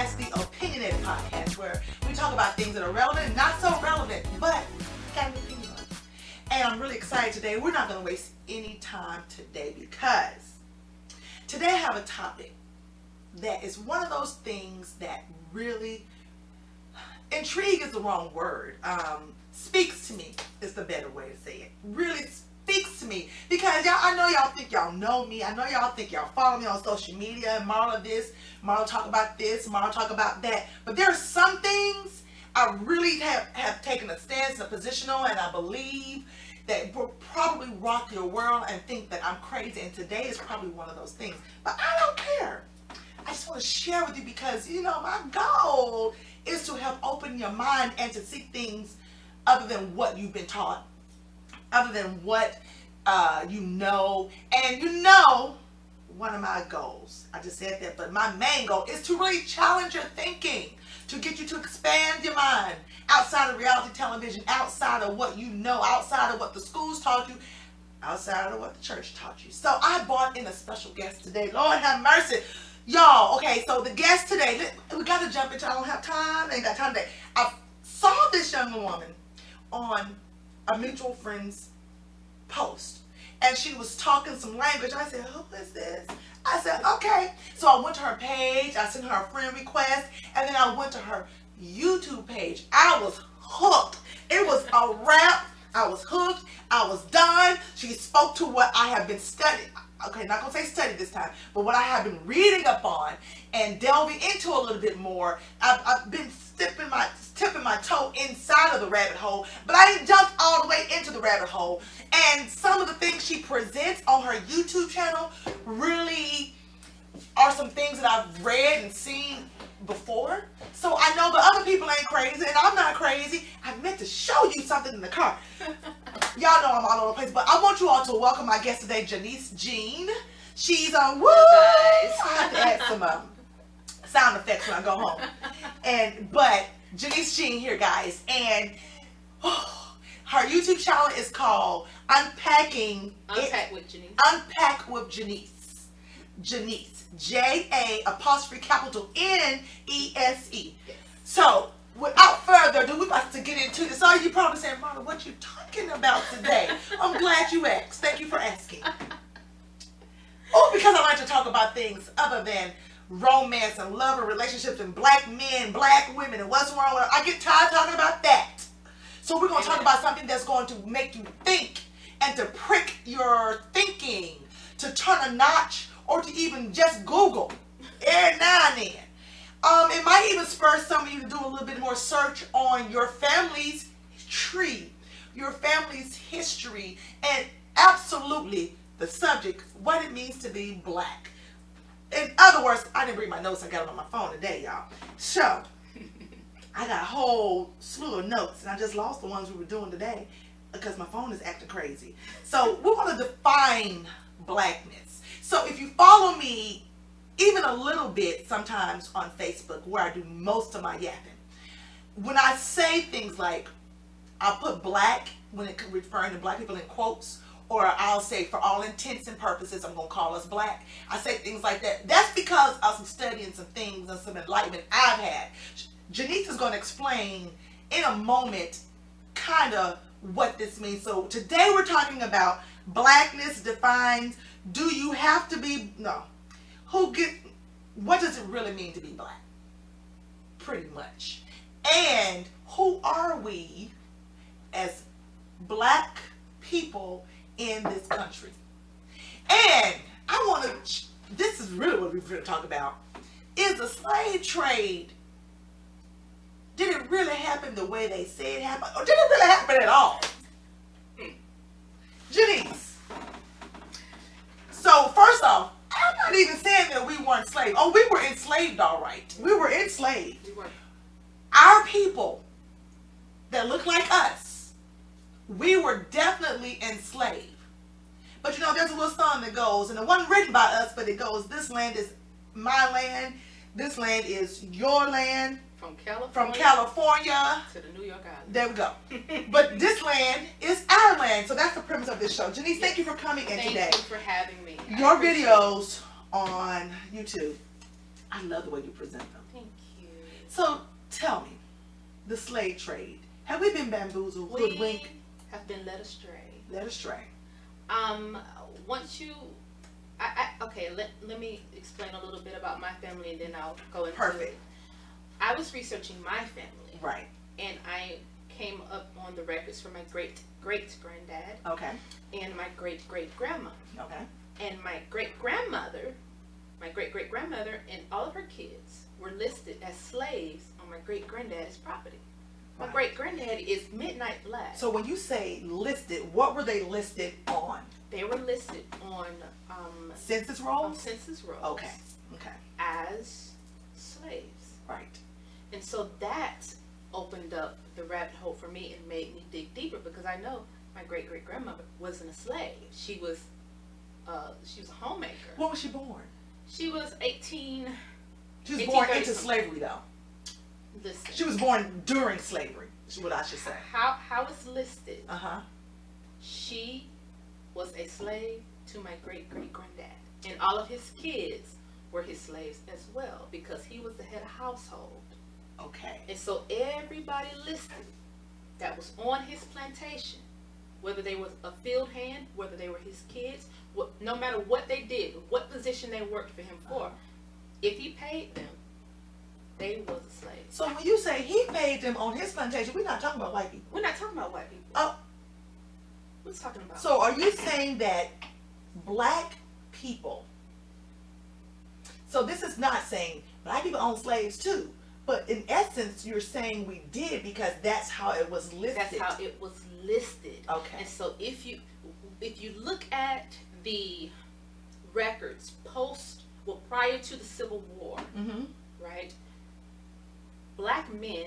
That's the opinionated podcast where we talk about things that are relevant and not so relevant, but got an opinion on it. And I'm really excited today. We're not going to waste any time today because today I have a topic that is one of those things that really, intrigue is the wrong word, speaks to me is the better way to say it. Really speaks to me because y'all, I know y'all think y'all know me. I know y'all think y'all follow me on social media. Marla this, Marla talk about this, Marla talk about that. But there are some things I really have taken a stance, a position on, and I believe that will probably rock your world and think that I'm crazy. And today is probably one of those things. But I don't care. I just want to share with you because, you know, my goal is to help open your mind and to see things other than what you've been taught, other than what you know. And you know, one of my goals, I just said that, but my main goal is to really challenge your thinking, to get you to expand your mind outside of reality television, outside of what you know, outside of what the schools taught you, outside of what the church taught you. So I brought in a special guest today. Lord have mercy. Y'all, okay, so the guest today, we got to jump into, I don't have time, I ain't got time today. I saw this young woman on a mutual friend's post, and she was talking some language. I said, who is this? I said, okay. So I went to her page, I sent her a friend request, and then I went to her YouTube page. I was hooked. It was a wrap. I was hooked. I was done. She spoke to what I have been studying. Okay, not gonna say study this time, but what I have been reading up on and delving into a little bit more. I've been tipping my toe inside of the rabbit hole, but I didn't jump all the way into the rabbit hole. And some of the things she presents on her YouTube channel really are some things that I've read and seen before. So I know the other people ain't crazy, and I'm not crazy. I meant to show you something in the car. Y'all know I'm all over the place, but I want you all to welcome my guest today, Janice Jean. She's on woo! I have to add some sound effects when I go home. But Janice Jean here, guys, and her YouTube channel is called Unpack with Janice. Unpack with Janice. Janice. J-A' capital N-E-S-E. Yes. So, without further ado, we're about to get into this. So you probably saying, Mama, what you talking about today? I'm glad you asked. Thank you for asking. Oh, because I like to talk about things other than romance and love and relationships and black men, black women, and what's wrong with it. I get tired talking about that. So we're going to talk about something that's going to make you think and to prick your thinking, to turn a notch, or to even just Google every now and then. It might even spur some of you to do a little bit more search on your family's tree, your family's history, and absolutely the subject, what it means to be black. In other words, I didn't bring my notes. I got them on my phone today, y'all. So, I got a whole slew of notes, and I just lost the ones we were doing today because my phone is acting crazy. So, we want to define blackness. So, if you follow me even a little bit sometimes on Facebook, where I do most of my yapping, when I say things like, I'll put black when it referring to black people in quotes, or I'll say for all intents and purposes, I'm going to call us black. I say things like that. That's because of some studying some things and some enlightenment I've had. Janice is going to explain in a moment kind of what this means. So today we're talking about blackness defines, do you have to be, no. What does it really mean to be black? Pretty much. And who are we as black people in this country? And I want to, this is really what we're going to talk about. Is the slave trade, did it really happen the way they say it happened? Or did it really happen at all? Janice. So first off, I'm not even saying that we weren't enslaved. Oh, we were enslaved, all right. We were enslaved. We were. Our people that look like us, we were definitely enslaved. But you know, there's a little song that goes, and it wasn't written by us, but it goes, this land is my land, this land is your land. From California to the New York Island. There we go. But this land is our land. So that's the premise of this show. Janice, thank you for coming in today. Thank you for having me. Your videos on YouTube, I love the way you present them. Thank you. the slave trade? Have we been bamboozled, hoodwinked? We have been led astray. Led astray. Once you, okay, let me explain a little bit about my family and then I'll go into Perfect. it. I was researching my family. Right. And I came up on the records for my great-great-granddad. Okay. And my great-great-grandma. Okay. And my great-grandmother and all of her kids were listed as slaves on my great-granddaddy's property. My Right. great-granddaddy is midnight black. So when you say listed, what were they listed on? They were listed on Census rolls? census rolls. Okay. Okay. As slaves. Right. And so that opened up the rabbit hole for me and made me dig deeper, because I know my great-great-grandmother wasn't a slave. She was a homemaker. When was she born? She was 18. She was born 1830 into slavery, though. Listen. She was born during slavery, is what I should say. How it's listed. Uh-huh. She was a slave to my great-great-granddad. And all of his kids were his slaves as well, because he was the head of household. Okay. And so everybody listed that was on his plantation, whether they was a field hand, whether they were his kids, no matter what they did, what position they worked for him for, if he paid them, they was a slave. So when you say he paid them on his plantation, we're not talking about white people. We're not talking about white people. Oh. We're talking about. So are you saying that black people, so this is not saying black people own slaves too, but in essence you're saying we did because that's how it was listed. That's how it was listed. Okay. And so if you look at the records prior to the Civil War, Mm-hmm. right? Black men,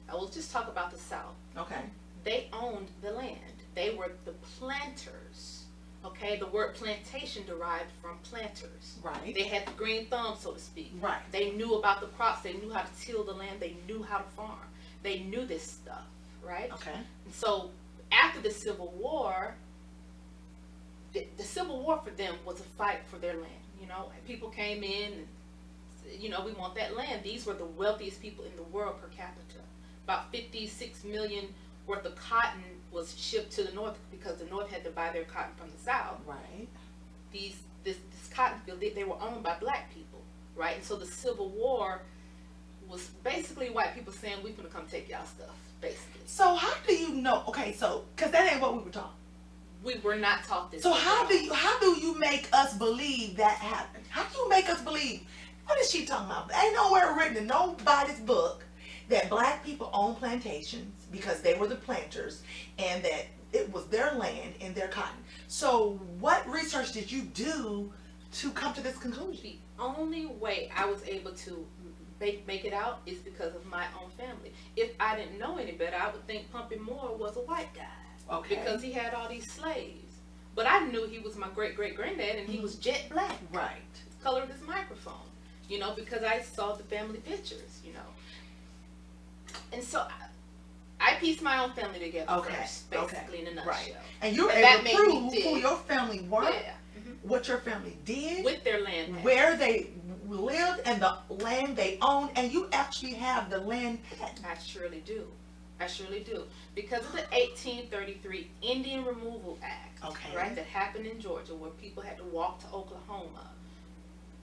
I will just talk about the South. Okay. They owned the land. They were the planters. Okay, the word plantation derived from planters. Right. They had the green thumb, so to speak. Right. They knew about the crops. They knew how to till the land. They knew how to farm. They knew this stuff, right? Okay. And so after the Civil War, the Civil War for them was a fight for their land. You know, people came in and, you know, we want that land. These were the wealthiest people in the world per capita. About 56 million worth of cotton was shipped to the North because the North had to buy their cotton from the South. Right. This cotton field, they were owned by black people, right? And so the Civil War was basically white people saying, "We finna come take y'all stuff," basically. So how do you know? Okay, so because that ain't what we were taught. We were not taught this. So how do you make us believe that happened? How do you make us believe? What is she talking about? Ain't nowhere written in nobody's book that black people own plantations because they were the planters and that it was their land and their cotton. So what research did you do to come to this conclusion? The only way I was able to make it out is because of my own family. If I didn't know any better, I would think Pumpy Moore was a white guy. Okay. Because he had all these slaves. But I knew he was my great-great-granddad, and he was jet black. Right. The color of his microphone. You know, because I saw the family pictures, you know. And so I pieced my own family together first, basically, in a nutshell. Right. And you were that able to made prove me who dig. your family were, Yeah. what your family did, With their land patent. where they lived, and the land they owned, and you actually have the land patent. I surely do. I surely do. Because of the 1833 Indian Removal Act, Okay. right, that happened in Georgia where people had to walk to Oklahoma.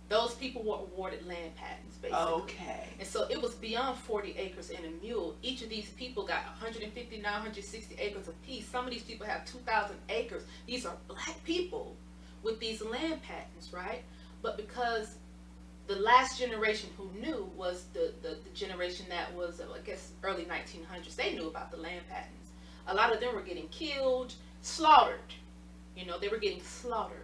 Those people were awarded land patents, basically. Okay. And so it was beyond 40 acres and a mule. Each of these people got 150, 960 acres apiece. Some of these people have 2,000 acres. These are black people with these land patents, right? But because the last generation who knew was the generation that was, I guess, early 1900s, they knew about the land patents. A lot of them were getting killed, slaughtered. You know, they were getting slaughtered.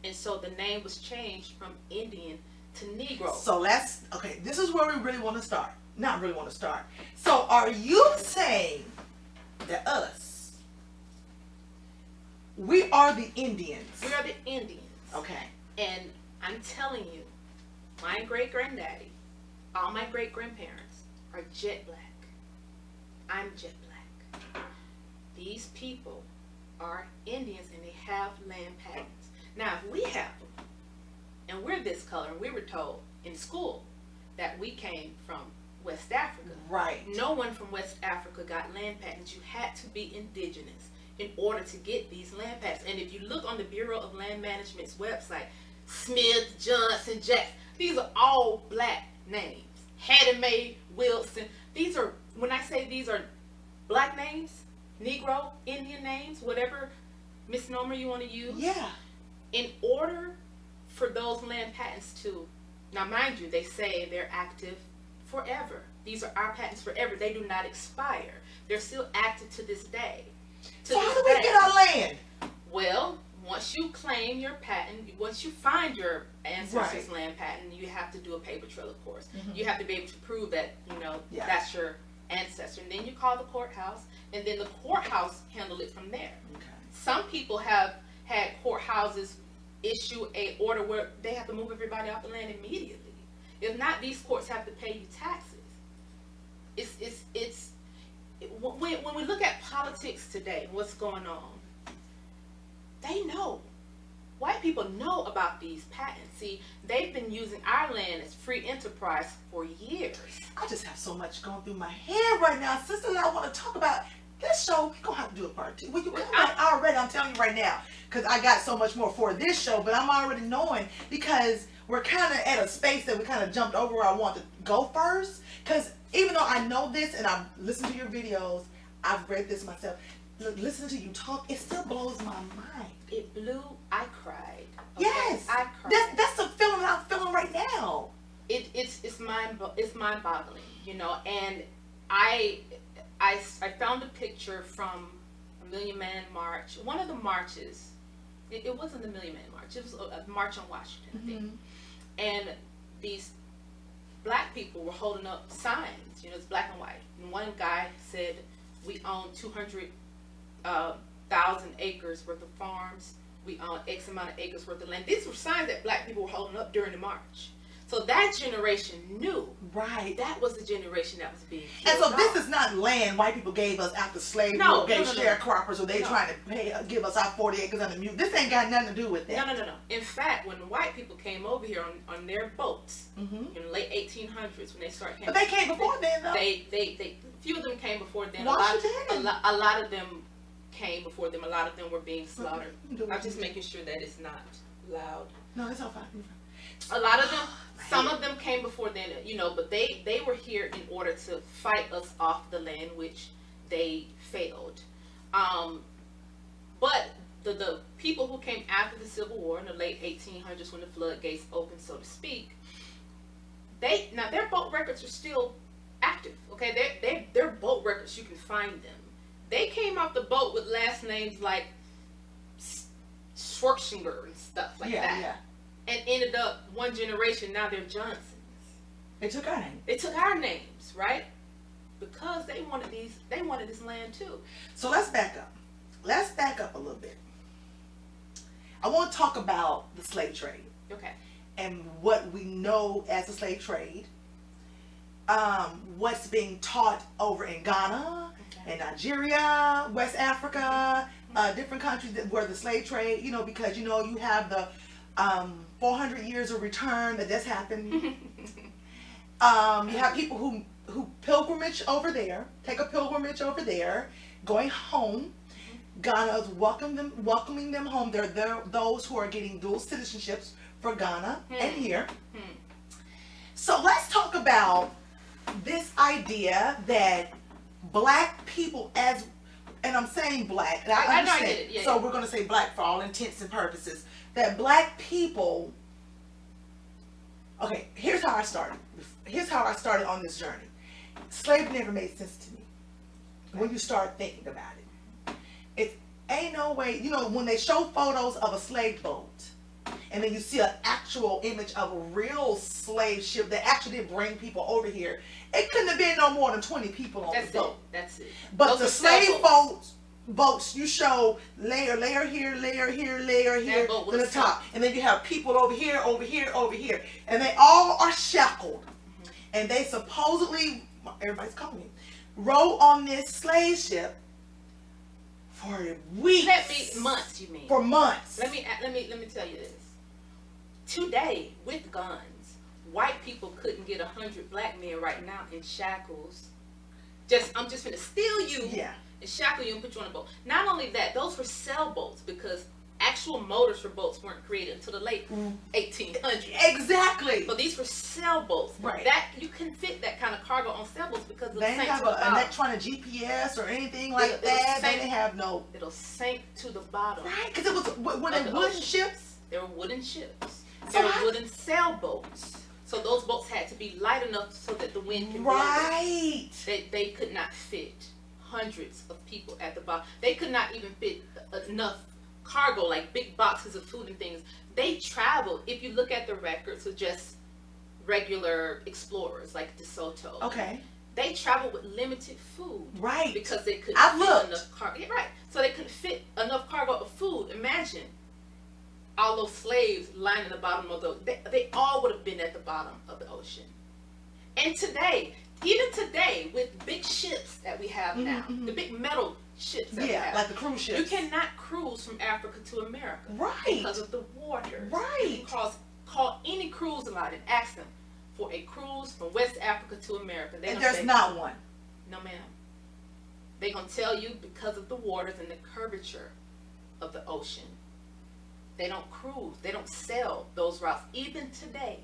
And so the name was changed from Indian to Negro. So okay, this is where we really want to start. Not really want to start. So are you saying that we are the Indians? We are the Indians. Okay. And I'm telling you, my great-granddaddy, all my great-grandparents are jet black. I'm jet black. These people are Indians and they have land patents. Now, if we have them, and we're this color, and we were told in school that we came from West Africa. Right. No one from West Africa got land patents. You had to be indigenous in order to get these land patents. And if you look on the Bureau of Land Management's website, Smith, Johnson, Jackson, these are all black names. Hattie Mae, Wilson. These are, when I say these are black names, Negro, Indian names, whatever misnomer you want to use. Yeah. In order for those land patents to, now mind you, they say they're active forever. These are our patents forever. They do not expire. They're still active to this day. So how do we get our land? Well, once you claim your patent, once you find your ancestors' land patent, you have to do a paper trail, of course. You have to be able to prove that, that's your ancestor. And then you call the courthouse, and then the courthouse handle it from there. Okay. Some people have had courthouses issue a order where they have to move everybody off the land immediately. If not, these courts have to pay you taxes. When we look at politics today, what's going on, they know. White people know about these patents. See, they've been using our land as free enterprise for years. I just have so much going through my head right now, sisters. I want to talk about this show. We're going to have to do a part 2. Well, you come back already, I'm telling you right now, because I got so much more for this show, but I'm already knowing, because we're kind of at a space that we kind of jumped over where I want to go first, because even though I know this and I've listened to your videos, I've read this myself, listening to you talk, it still blows my mind. It blew, I cried. Okay? Yes, I cried. That's the feeling I'm feeling right now. It's mind-boggling, and I found a picture from a Million Man March. One of the marches, it wasn't the Million Man March, it was a march on Washington, I think. And these black people were holding up signs, it's black and white. And one guy said, we own 200,000 acres worth of farms. We own X amount of acres worth of land. These were signs that black people were holding up during the march. So that generation knew. Right. That was the generation that was being killed. And so this off. is not land white people gave us after slavery, or gave sharecroppers, or they trying to give us our 40 acres on the mute. This ain't got nothing to do with that. No. In fact, when the white people came over here on their boats in the late 1800s, when they started, but they came before then, though. They few of them came before then. Washington. A lot of them came before them. A lot of them were being slaughtered. I'm just making sure that it's not loud. No, it's all fine. A lot of them, some of them came before then, but they were here in order to fight us off the land, which they failed. But the people who came after the Civil War in the late 1800s, when the floodgates opened, so to speak, their boat records are still active. Okay, they're boat records. You can find them. They came off the boat with last names like Schwarzenegger and stuff like that. Yeah. And ended up one generation, now they're Johnsons. They took our name. They took our names, right? Because they wanted this land too. So let's back up. Let's back up a little bit. I want to talk about the slave trade. Okay. And what we know as the slave trade. What's being taught over in Ghana, and Nigeria, West Africa, different countries where the slave trade, because you have the 400 years of return that's happened. You have people who pilgrimage over there, take a pilgrimage over there, going home. Ghana is welcoming them home. They're those who are getting dual citizenships for Ghana and here. So let's talk about this idea that black people, and I'm saying black, and I understand. I get it. Yeah, so we're going to say black for all intents and purposes. That black people, okay, here's how I started. Here's how I started on this journey. Slavery never made sense to me when you start thinking about it. It ain't no way, when they show photos of a slave boat, and then you see an actual image of a real slave ship that actually did bring people over here, it couldn't have been no more than 20 people on the boat. That's it. But the slave boats, you show layer here, to the top. And then you have people over here, and they all are shackled. And they supposedly, everybody's calling me, row on this slave ship for weeks. Months, you mean? For months. Let me tell you this. Today, with guns, white people couldn't get 100 black men right now in shackles. I'm just gonna steal you and shackle you and put you on a boat. Not only that, those were sailboats because actual motors for boats weren't created until the late 1800s. Exactly. So these were sailboats. Right. That you can fit that kind of cargo on sailboats because they didn't have an electronic GPS or anything like that. They didn't have no. It'll sink to the bottom. Right, because it was when they wooden ships. There were wooden ships. So there were wooden sailboats. So those boats had to be light enough so that the wind can right. They could not fit hundreds of people at the bottom. They could not even fit enough cargo, like big boxes of food and things. They traveled. If you look at the records of just regular explorers like DeSoto, okay, they traveled with limited food, right? Because they couldn't fit enough cargo. Yeah, right. So they couldn't fit enough cargo of food. Imagine all those slaves lining the bottom of the. They all would have been at the bottom of the ocean. And today, even today, with big ships that we have now, the big metal ships that we have, like the cruise ships, you cannot cruise from Africa to America, right? Because of the waters, right? You can call any cruise line and ask them for a cruise from West Africa to America. And there's not one. No, ma'am. They're gonna tell you because of the waters and the curvature of the ocean. They don't cruise. They don't sail those routes even today.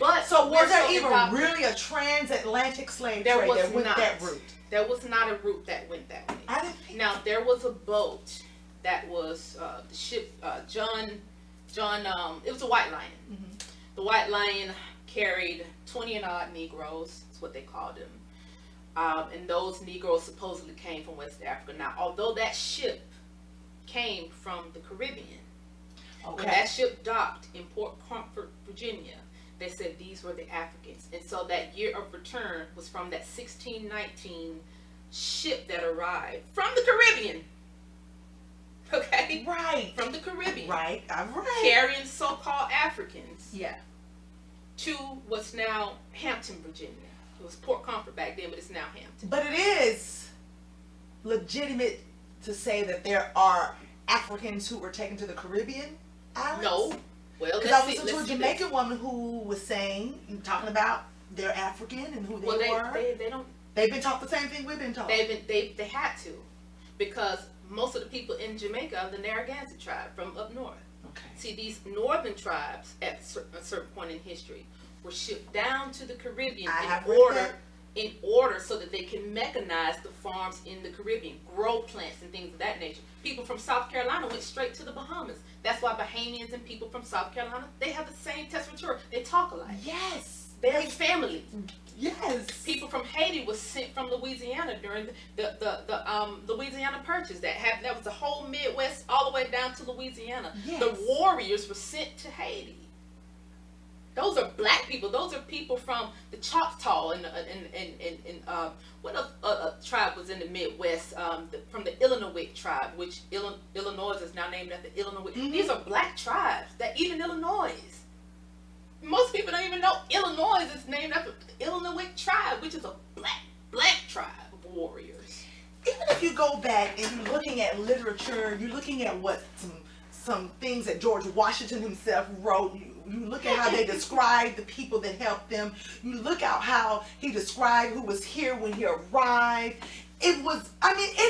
But so was there even really a transatlantic slave trade that went that route? There was not a route that went that way. I didn't think now there was a boat that was the ship John. It was a White Lion. The White Lion carried 20 and odd Negroes. That's what they called them. And those Negroes supposedly came from West Africa. Now, although that ship came from the Caribbean, when that ship docked in Port Comfort, Virginia, they said these were the Africans. And so that year of return was from that 1619 ship that arrived from the Caribbean. Okay? Right. From the Caribbean. Right. I've read. Carrying so-called Africans. Yeah. To what's now Hampton, Virginia. It was Port Comfort back then, but it's now Hampton. But it is legitimate to say that there are Africans who were taken to the Caribbean islands? No. Well, because I listened to a Jamaican woman who was talking about they're African and who they were. They don't. They've been taught the same thing we've been taught. They had to, because most of the people in Jamaica are the Narragansett tribe from up north. Okay. See, these northern tribes at a certain point in history were shipped down to the Caribbean in order so that they can mechanize the farms in the Caribbean, grow plants and things of that nature. People from South Carolina went straight to the Bahamas. That's why Bahamians and people from South Carolina, they have the same testatura. They talk alike. Yes. They're family. Yes. People from Haiti was sent from Louisiana during the Louisiana Purchase. That was the whole Midwest all the way down to Louisiana. Yes. The warriors were sent to Haiti. Those are black people. Those are people from the Choctaw and what a tribe was in the Midwest, from the Illinois tribe, which Illinois is now named after Illinois. These are black tribes that even Illinois. Most people don't even know Illinois is named after the Illinois tribe, which is a black tribe of warriors. Even if you go back and you're looking at literature, you're looking at what some things that George Washington himself wrote. You look at how they describe the people that helped them. You look at how he described who was here when he arrived. It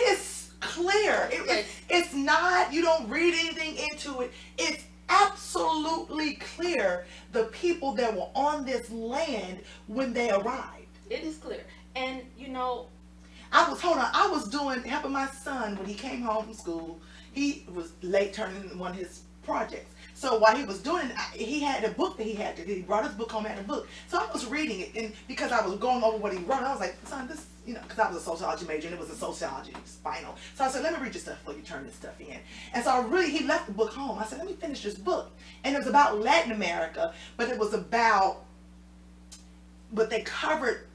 is clear. It's not, you don't read anything into it. It's absolutely clear the people that were on this land when they arrived. It is clear. And I was helping my son when he came home from school. He was late turning in one of his projects. So while he was doing it, he had a book that he brought his book home, had a book. So I was reading it, and because I was going over what he wrote, I was like, son, this, because I was a sociology major, and it was a sociology final. So I said, let me read your stuff before you turn this stuff in. And so he left the book home. I said, let me finish this book. And it was about Latin America, but it was about, but they covered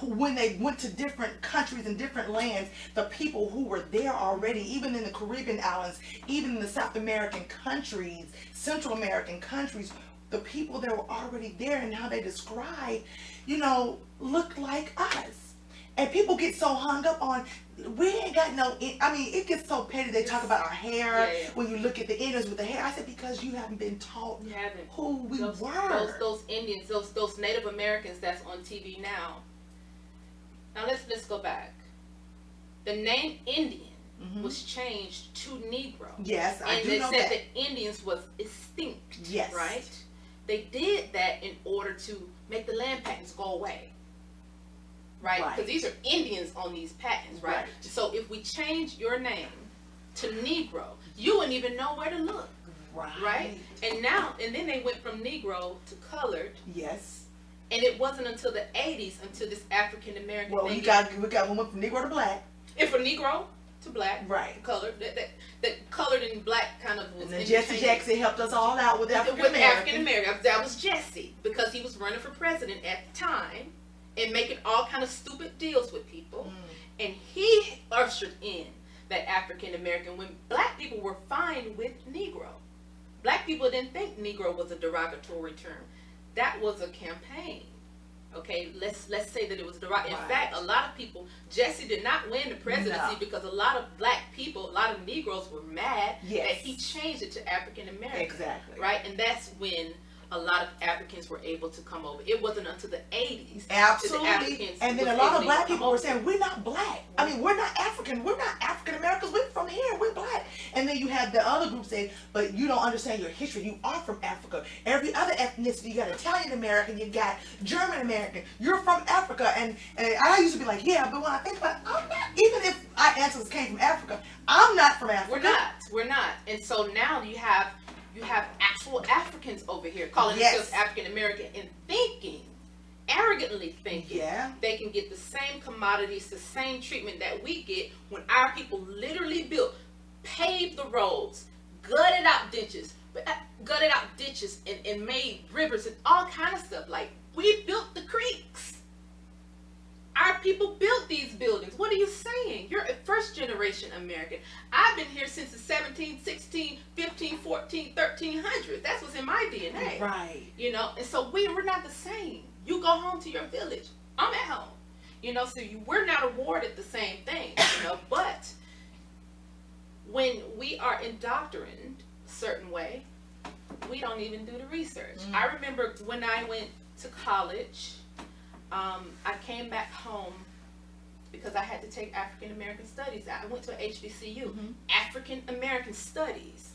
when they went to different countries and different lands, the people who were there already, even in the Caribbean islands, even in the South American countries, Central American countries, the people that were already there and how they described, looked like us. And people get so hung up on, we ain't got no, I mean, it gets so petty. They talk about our hair. Yeah. When you look at the Indians with the hair, I said, because you haven't been taught who we were. Those Indians, those Native Americans that's on TV now. Now let's go back. The name Indian was changed to Negro. Yes, I do know that. And they said that Indians was extinct. Yes. Right? They did that in order to make the land patents go away. Right? Because these are Indians on these patents, right? So if we change your name to Negro, you wouldn't even know where to look. Right? And then they went from Negro to colored. Yes. And it wasn't until the 80s until this African American thing. Well, we got one from Negro to black. And from Negro to black. Right. Colored. That colored and black kind of was. And then Jesse Jackson helped us all out with African American. That was Jesse, because he was running for president at the time and making all kind of stupid deals with people. And he ushered in that African American when black people were fine with Negro. Black people didn't think Negro was a derogatory term. That was a campaign. Okay, let's say that it was derogatory. In fact, a lot of people, Jesse did not win the presidency because a lot of black people, a lot of Negroes were mad that he changed it to African American. Exactly. Right, and that's when a lot of Africans were able to come over. It wasn't until the 80s. Absolutely. And then a lot of black people were saying, we're not black. I mean, we're not African. We're not African Americans. We're from here. We're black. And then you had the other group say, but you don't understand your history. You are from Africa. Every other ethnicity, you got Italian American, you got German American. You're from Africa. And I used to be like, yeah, but when I think about it, I'm not. Even if our ancestors came from Africa, I'm not from Africa. We're not. And so now you have actual Africans over here calling themselves African American and thinking, arrogantly thinking, they can get the same commodities, the same treatment that we get when our people literally paved the roads, gutted out ditches and made rivers and all kind of stuff. Like, we built the creeks. Our people built these buildings. What are you saying? You're a first generation American. I've been here since the 17, 16, 15, 14, 1300s. That's what's in my DNA. Right. You know, and so we're not the same. You go home to your village. I'm at home. You know, so we're not awarded the same thing. You know, but when we are indoctrinated a certain way, we don't even do the research. I remember when I went to college, I came back home because I had to take African American Studies. I went to an HBCU. African American Studies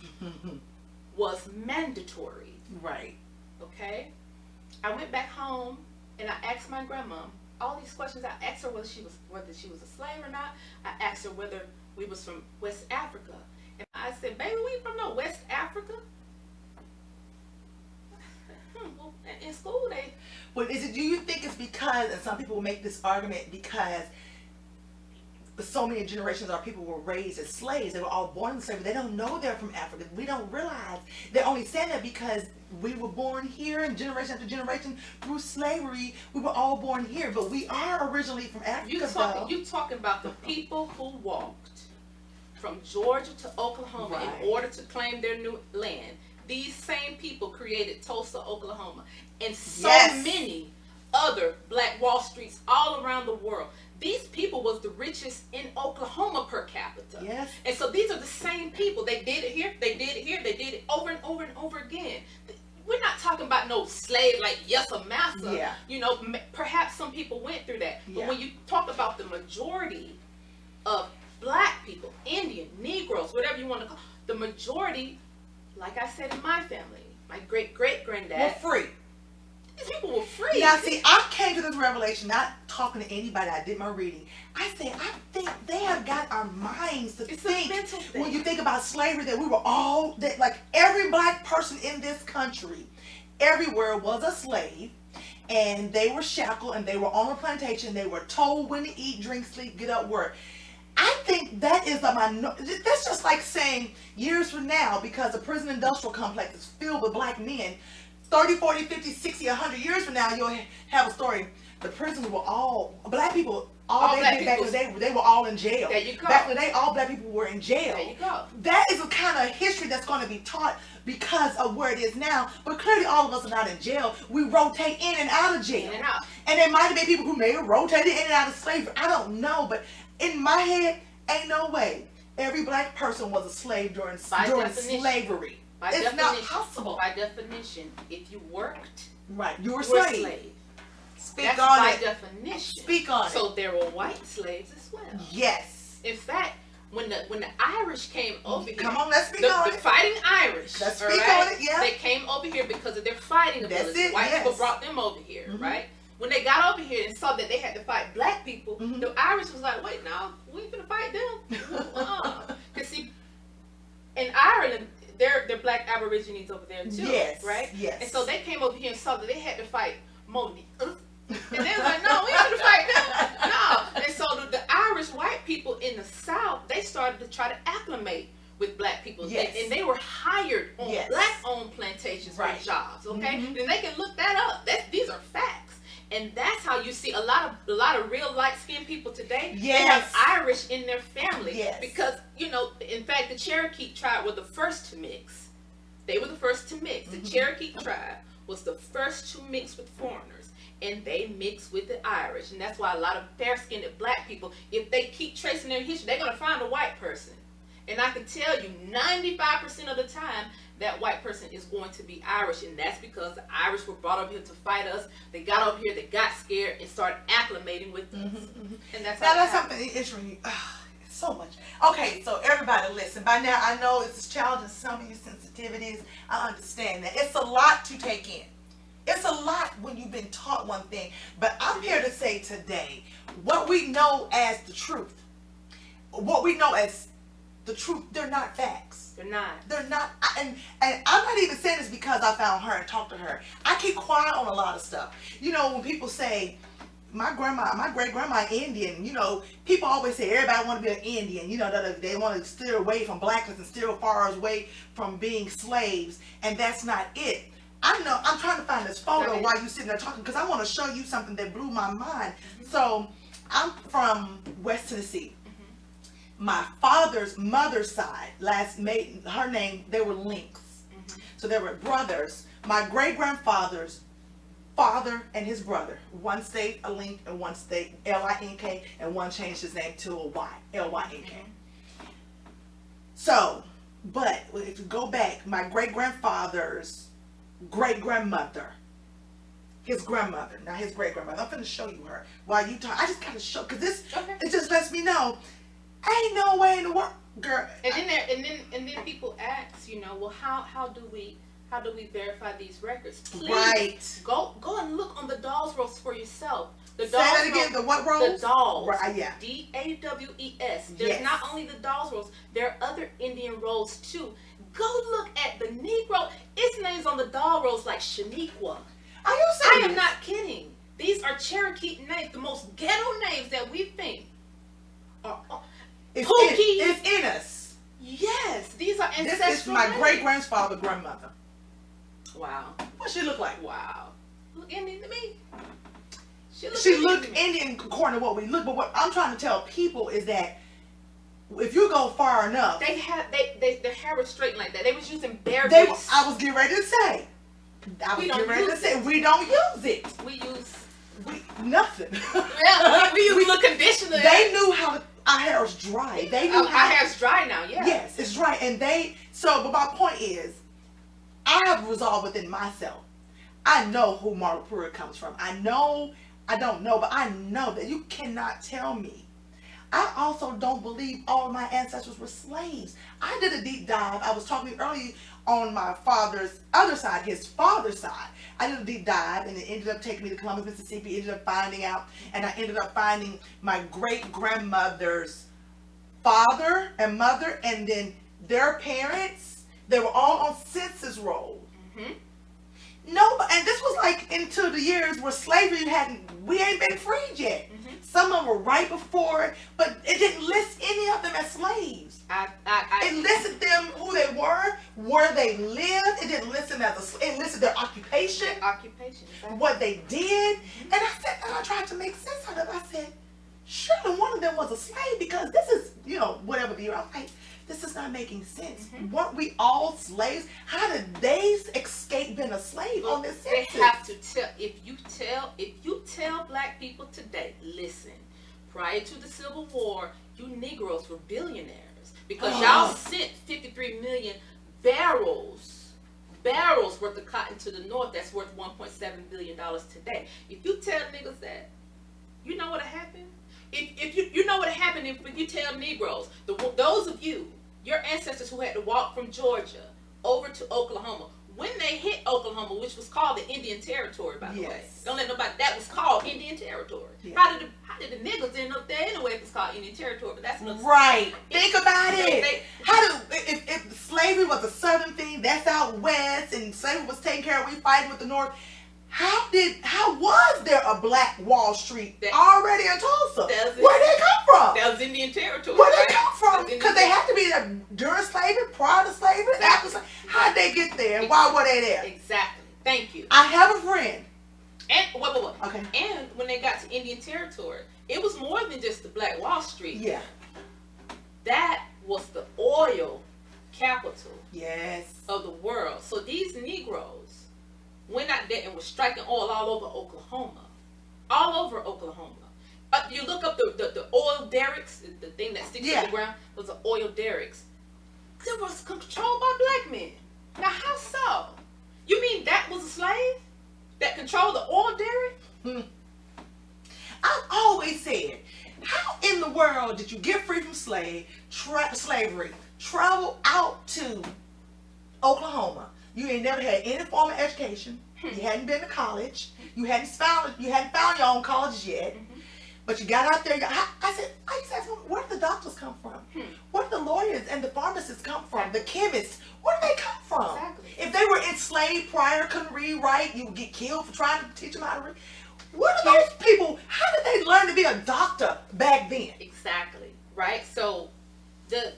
was mandatory. Right. Okay? I went back home and I asked my grandma all these questions. I asked her whether she was a slave or not. I asked her whether we was from West Africa. And I said, baby, we from no West Africa? Well, in school they... But do you think it's because, and some people will make this argument, because so many generations of our people were raised as slaves, they were all born in slavery, they don't know they're from Africa. We don't realize they're only saying that because we were born here, and generation after generation through slavery, we were all born here, but we are originally from Africa. You talking about the people who walked from Georgia to Oklahoma in order to claim their new land. These same people created Tulsa, Oklahoma, and so many other Black Wall Streets all around the world. These people was the richest in Oklahoma per capita. Yes. And so these are the same people. They did it here, they did it here, they did it over and over and over again. We're not talking about no slave like yes or massa. Yeah. You know, perhaps some people went through that. But when you talk about the majority of Black people, Indian, Negroes, whatever you want to call, the majority, like I said in my family, my great-great-granddad. Were free. These people were free. Now, see, I came to this revelation not talking to anybody. I did my reading. I said, I think they have got our minds to think. When you think about slavery, that we were all, that like every Black person in this country, everywhere was a slave. And they were shackled and they were on a plantation. They were told when to eat, drink, sleep, get up, work. I think that is a minority. That's just like saying years from now, because the prison industrial complex is filled with Black men, 30, 40, 50, 60, 100 years from now, you'll have a story. the prisons were all black people. All they black did back in people. the day, they were all in jail. There you go. Back in the day, all black people were in jail. There you go. That is a kind of history that's going to be taught because of where it is now. But clearly, all of us are not in jail. We rotate in and out of jail. In and out. And there might have been people who may have rotated in and out of slavery. I don't know. But in my head, ain't no way every black person was a slave during slavery. It's not possible. By definition, if you worked, right, you were a slave. slave. Speak That's on by it. definition. Speak on it. So there were white slaves as well. Yes. In fact, when the Irish came over here, Come on, let's speak the on it. fighting Irish, Let's all speak right, on it, yeah. they came over here because of their fighting That's ability. it, White yes. people brought them over here, Mhm. right? When they got over here and saw that they had to fight black people, Mhm. the Irish was like, wait, no, we ain't gonna fight them. Because see, in Ireland, they're black aborigines over there too, Yes, right? yes. And so they came over here and saw that they had to fight Moni. And they was like, no, we ain't gonna fight them. No. And so the Irish white people in the South, they started to try to acclimate with black people. Yes. And they were hired on Yes. black-owned plantations Right. for jobs, okay? Mhm. And they can look that up. These are facts. And that's how you see a lot of real light-skinned people today. Yes. They have Irish in their family. Yes. Because, in fact, the Cherokee tribe were the first to mix. They were the first to mix. The Mhm. Cherokee tribe was the first to mix with foreigners. And they mix with the Irish. And that's why a lot of fair-skinned black people, if they keep tracing their history, they're going to find a white person. And I can tell you 95% of the time, that white person is going to be Irish. And that's because the Irish were brought over here to fight us. They got over here, they got scared, and started acclimating with us. Mhm. And that's Now how that's it happened. something interesting. So much. Okay, so everybody listen. By now I know it's challenging some of your sensitivities. I understand that. It's a lot to take in. It's a lot when you've been taught one thing. But I'm here to say today, what we know as the truth, what we know as the truth, they're not facts. They're not. They're not, and I'm not even saying this because I found her and talked to her. I keep quiet on a lot of stuff. When people say, my great grandma Indian, people always say everybody want to be an Indian, that they want to steer away from blackness and steer far away from being slaves, and that's not it. I know, I'm trying to find this photo while you're sitting there talking because I want to show you something that blew my mind. So, I'm from West Tennessee. My father's mother's side, her name, they were Links. So they were brothers. My great-grandfather's father and his brother. One stayed a Link and one stayed L-I-N-K, and one changed his name to a Y, L-Y-N-K. So, but if you go back, my great-grandfather's great-grandmother, his grandmother, not his great-grandmother. I'm going to show you her while you talk. I just got to show, because it just lets me know, ain't no way in the world, girl. And then people ask, well, how do we verify these records? Please Right. go and look on the Dawes rolls for yourself. The Say Dawes that again. rolls, The what rolls? The Dawes. Right. Yeah. D-A-W-E-S. There's Yes. not only the Dawes rolls, there are other Indian rolls too. Go look at the Negro. Its name's on the Dawes rolls like Shaniqua. Are you I serious? am not kidding. These are Cherokee names, the most ghetto names that we think are. It's Pookie. it's in us. Yes, these are ancestral This is my names. great-grandfather grandmother. Wow. What she look like? Wow. Look Indian to me. She looked Indian according to what we look, but what I'm trying to tell people is that if you go far enough, Their hair was straight like that. They was using bear I grease. was getting ready to say. We don't use it. We don't use it. We use Nothing. yeah, we use the conditioner. They knew how our hair was dry. They knew our hair's dry now. Yeah. Yes, it's dry, and but my point is, I have resolved within myself. I know who Marla Pruitt comes from. I don't know, but I know that you cannot tell me. I also don't believe all of my ancestors were slaves. I did a deep dive. I was talking earlier on my father's other side, his father's side. I did a deep dive, and it ended up taking me to Columbus, Mississippi. Ended up finding out, and I ended up finding my great-grandmother's father and mother, and then their parents. They were all on census rolls. Mm-hmm. No, and this was like into the years where slavery we ain't been freed yet. Mm-hmm. Some of them were right before it, but it didn't list any of them as slaves. It listed them who they were, where they lived. It didn't list them as it listed their occupation, Exactly. what they did. And I said, and I tried to make sense of it. I said, surely one of them was a slave because this is, whatever the year. I was like, this is not making sense. Weren't we all slaves? How did they escape being a slave on this census? They have to tell. If you tell black people today, listen, prior to the Civil War, you Negroes were billionaires because y'all sent 53 million barrels worth of cotton to the North. That's worth $1.7 billion today. If you tell niggas that, you know what happened? If you know what happened if you tell Negroes, those of you, your ancestors who had to walk from Georgia over to Oklahoma, when they hit Oklahoma, which was called the Indian Territory, by the way, don't let nobody, that was called Indian Territory. Yeah. How did the niggas end up there anyway if it's called Indian Territory? But that's another right. Think about it. If slavery was a southern thing, that's out west, and slavery was taken care of, we fighting with the North. How was there a Black Wall Street already in Tulsa? Where'd they come from? That was Indian Territory. Where'd they come from? Because they have to be there during slavery, prior to slavery, after slavery. How'd they get there? And why were they there? Exactly. Thank you. I have a friend. And wait. Okay. And when they got to Indian Territory, it was more than just the Black Wall Street. Yeah. That was the oil capital. Yes. Of the world. So these Negroes went out there and was striking oil all over Oklahoma. All over Oklahoma. You look up the oil derricks, the thing that sticks to the ground, was the oil derricks. It was controlled by black men. Now how so? You mean that was a slave that controlled the oil derrick? I've always said, how in the world did you get free from slavery, travel out to Oklahoma? You ain't never had any form of education. You hadn't been to college. You hadn't found your own college yet. But you got out there. I used to ask them, where do the doctors come from? Where do the lawyers and the pharmacists come from? The chemists, where do they come from? Exactly. If they were enslaved prior, couldn't read, write, you would get killed for trying to teach them how to read. Where do those people, how did they learn to be a doctor back then? Exactly. Right? So the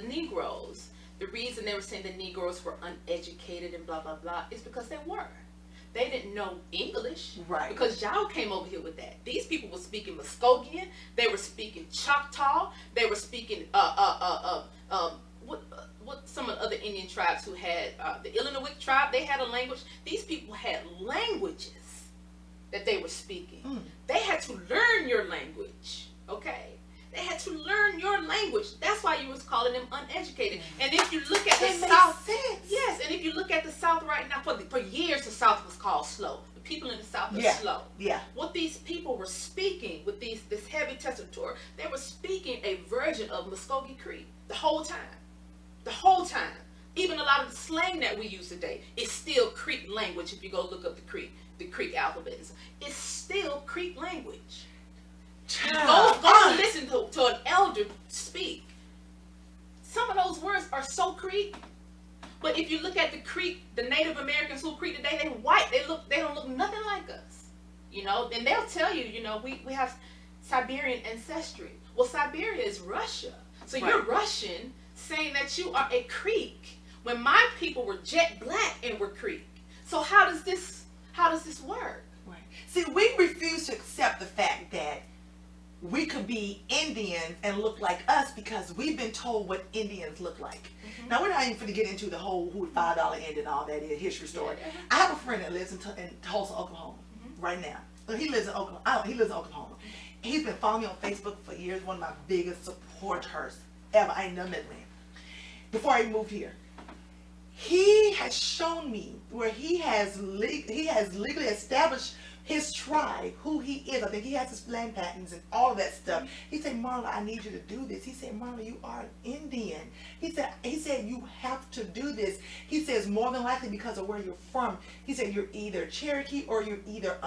Negroes, the reason they were saying the Negroes were uneducated and blah, blah, blah, is because they were. They didn't know English. Right. Because y'all came over here with that. These people were speaking Muskogean. They were speaking Choctaw. They were speaking, what some of the other Indian tribes who had, the Illinois tribe, they had a language. These people had languages that they were speaking. They had to learn your language. Okay? They had to learn your language. That's why you was calling them uneducated. And if you look at the South, yes, and if you look at the South right now, for years the South was called slow. The people in the South are slow. Yeah. What these people were speaking with this heavy tessitura, they were speaking a version of Muskogee Creek the whole time. The whole time. Even a lot of the slang that we use today is still Creek language. If you go look up the Creek alphabet, it's still Creek language. Go and listen to an elder speak. Some of those words are so Creek. But if you look at the Creek, the Native Americans who Creek today, they white. They don't look nothing like us. And they'll tell you, we have Siberian ancestry. Well, Siberia is Russia. So you're Russian saying that you are a Creek when my people were jet black and were Creek. So how does this work? Right. See, we refuse to accept the fact that we could be Indians and look like us because we've been told what Indians look like. Now, we're not even going to get into the whole who $5 Indian and all that is history story. I have a friend that lives in Tulsa, Oklahoma, right now. He lives in Oklahoma. He's been following me on Facebook for years. One of my biggest supporters ever. I ain't never met him before I moved here. He has shown me where he has legally established his tribe, who he is. I think he has his land patents and all of that stuff. He said, Marla, I need you to do this. He said, Marla, you are an Indian. He said, you have to do this. He says, more than likely because of where you're from. He said, you're either Cherokee or you're either,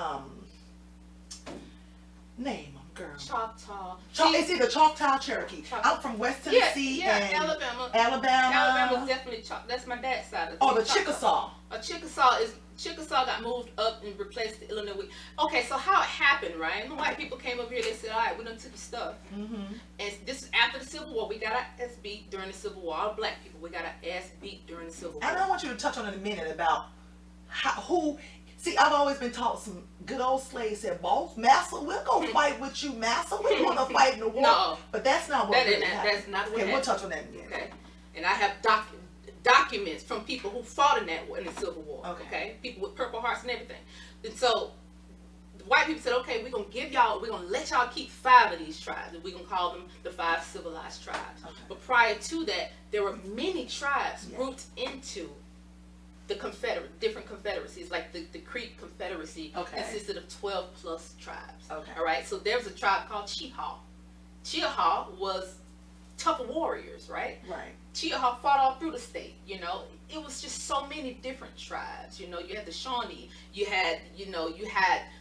name them, girl. Choctaw. It's either Choctaw or Cherokee. I'm from West Tennessee and Alabama. Alabama's definitely Choctaw. That's my dad's side. Oh, the Chickasaw. A Chickasaw is Chickasaw got moved up and replaced the Illinois. Okay, so how it happened, right? And the white people came over here. They said, "All right, we done took your stuff." And this is after the Civil War. We got our ass beat during the Civil War. All black people, we got our ass beat during the Civil War. And I want you to touch on in a minute about who. See, I've always been taught some good old slaves said, "Boss, massa, we'll go fight with you, massa. We're going to fight in the war." No, but that's not what really happened. That's not what okay, happened. we'll touch on that again. Okay, and I have documents from people who fought in that war, in the Civil War. Okay, people with Purple Hearts and everything. And so the white people said, "Okay, we're gonna let y'all keep 5 of these tribes, and we're gonna call them the 5 civilized tribes." Okay. But prior to that, there were many tribes grouped into the different confederacies, like the Creek Confederacy consisted of 12 plus tribes. Okay. All right. So there was a tribe called Cheahaw. Cheahaw was tough warriors, right? Right. Cheahaw fought all through the state. You know, it was just so many different tribes. You know, you had the Shawnee, you had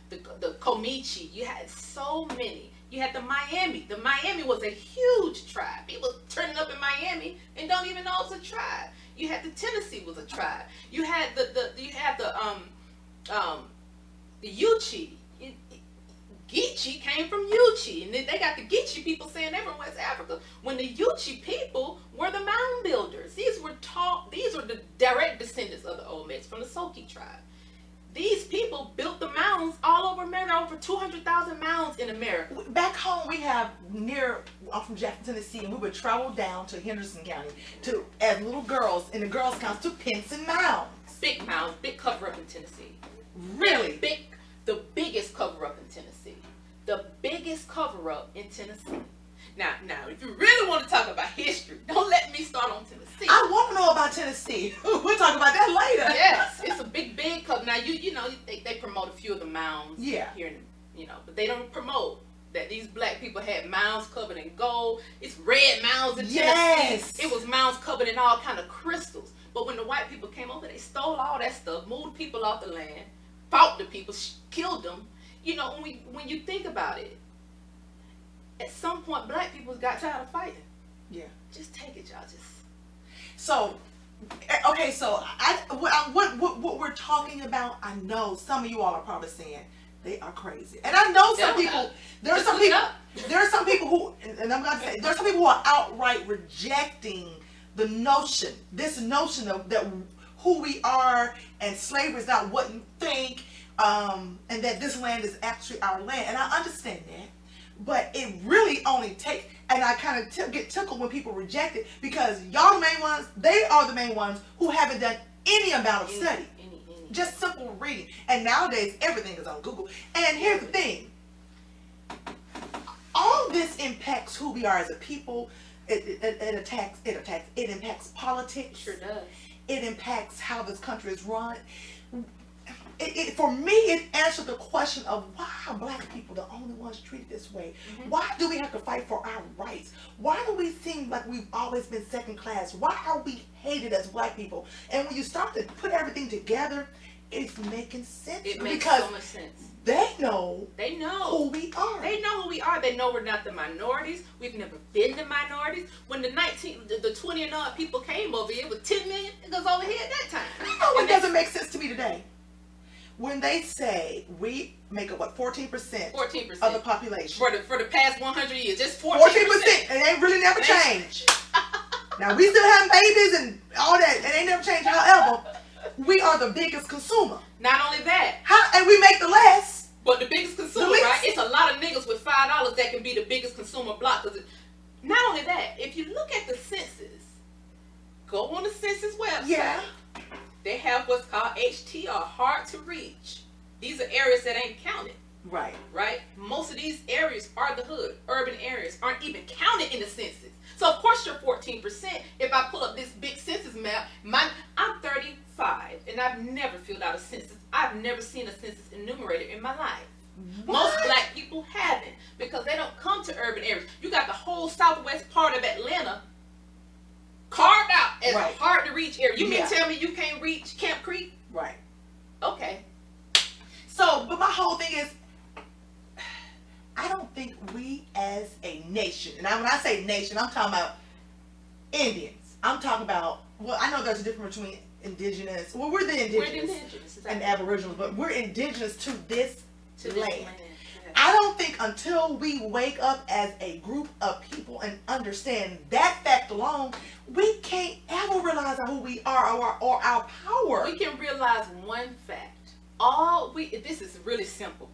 the Comanche, you had so many. You had the Miami. The Miami was a huge tribe. People turning up in Miami and don't even know it's a tribe. You had the Tennessee was a tribe. You had the Yuchi. Geechee came from Yuchi, and then they got the Geechee people saying they're from West Africa. When the Yuchi people were the mound builders. These were the direct descendants of the Olmecs from the Soki tribe. These people built the mounds all over America, over 200,000 mounds in America. Back home, we have I'm from Jackson, Tennessee, and we would travel down to Henderson County as little girls in the Girl Scouts to Pinson Mounds. Big mounds, big cover up in Tennessee. Really? The biggest cover up in Tennessee. The biggest cover up in Tennessee. Now, if you really want to talk about history, don't let me start on Tennessee. I want to know about Tennessee. We'll talk about that later. Yes, it's a big cover. Now, you know, they promote a few of the mounds here, but they don't promote that these black people had mounds covered in gold. It's red mounds in Tennessee. Yes. It was mounds covered in all kind of crystals. But when the white people came over, they stole all that stuff, moved people off the land, fought the people, killed them. You know, when you think about it, at some point, black people got tired of fighting. Yeah. Just take it, y'all. So, okay. So, what we're talking about, I know some of you all are probably saying they are crazy, and I know some people. There are some people who, and I'm going to say, there are some people who are outright rejecting this notion of that who we are, and slavery is not what you think, and that this land is actually our land, and I understand that. But it really only takes, and I kind of get tickled when people reject it, because y'all the main ones, they are the main ones who haven't done any amount of study. Just simple reading. And nowadays, everything is on Google. And here's the thing. All this impacts who we are as a people. It impacts politics. It sure does. It impacts how this country is run. For me, it answered the question of why are black people the only ones treated this way? Mm-hmm. Why do we have to fight for our rights? Why do we seem like we've always been second class? Why are we hated as black people? And when you start to put everything together, it's making sense. It makes so much sense. They know who we are. They know who we are. They know we're not the minorities. We've never been the minorities. When the 20 and odd people came over here, it was 10 million niggas over here at that time. You know what doesn't make sense to me today? When they say we make up, 14% of the population. For the past 100 years, just 14%. 14%. And they really never changed. Now, we still have babies and all that, and they never changed. However, we are the biggest consumer. Not only that. And we make the less. But the biggest consumer, right? It's a lot of niggas with $5 that can be the biggest consumer block. Not only that, if you look at the census, go on the census website. Yeah. They have what's called HT, or hard to reach. These are areas that ain't counted. Right. Right? Most of these areas are the hood. Urban areas aren't even counted in the census. So of course you're 14%. If I pull up this big census map, I'm 35 and I've never filled out a census. I've never seen a census enumerator in my life. What? Most black people haven't, because they don't come to urban areas. You got the whole southwest part of Atlanta carved out as a hard to reach area. You mean tell me you can't reach Camp Creek? Right. Okay. So, but my whole thing is, I don't think we as a nation, and when I say nation, I'm talking about Indians. I'm talking about, well, I know there's a difference between indigenous. Well, we're the indigenous. We're the indigenous, exactly. And aboriginals, but we're indigenous to this land. Yes. I don't think until we wake up as a group of people and understand that fact alone, we can't ever realize who we are or our power. We can realize one fact. This is really simple.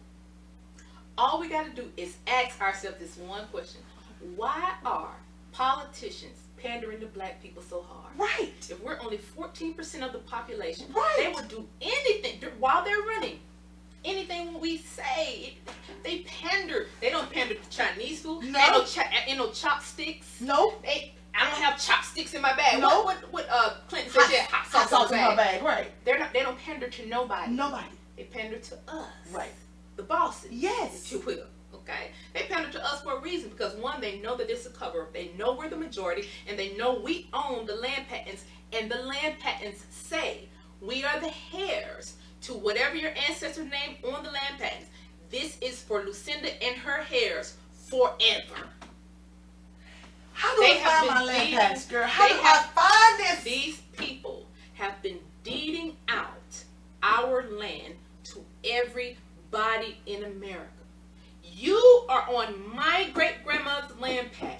All we got to do is ask ourselves this one question. Why are politicians pandering to black people so hard? Right. If we're only 14% of the population, Right. they will do anything while they're running. Anything we say, they pander. They don't pander to Chinese food. No. Ain't no chopsticks. Nope. I don't have chopsticks in my bag. No. What Clinton said she had hot sauce in her her bag. bag. Right. They don't pander to nobody. Nobody. They pander to us. Right. The bosses. Yes. If you will. Okay? They pander to us for a reason because one, they know that it's a cover up. They know we're the majority and they know we own the land patents, and the land patents say we are the heirs to whatever your ancestor named on the land patents. This is for Lucinda and her heirs forever. How do I find my land patents, girl? How do I find this? These people have been deeding out our land to everybody in America. You are on my great-grandmother's land patent,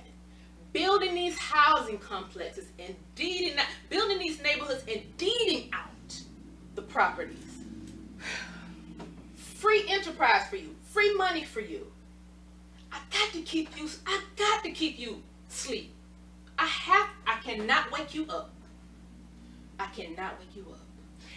building these housing complexes and building these neighborhoods and deeding out the properties. Free enterprise for you, free money for you. I got to keep you asleep. I cannot wake you up. I cannot wake you up.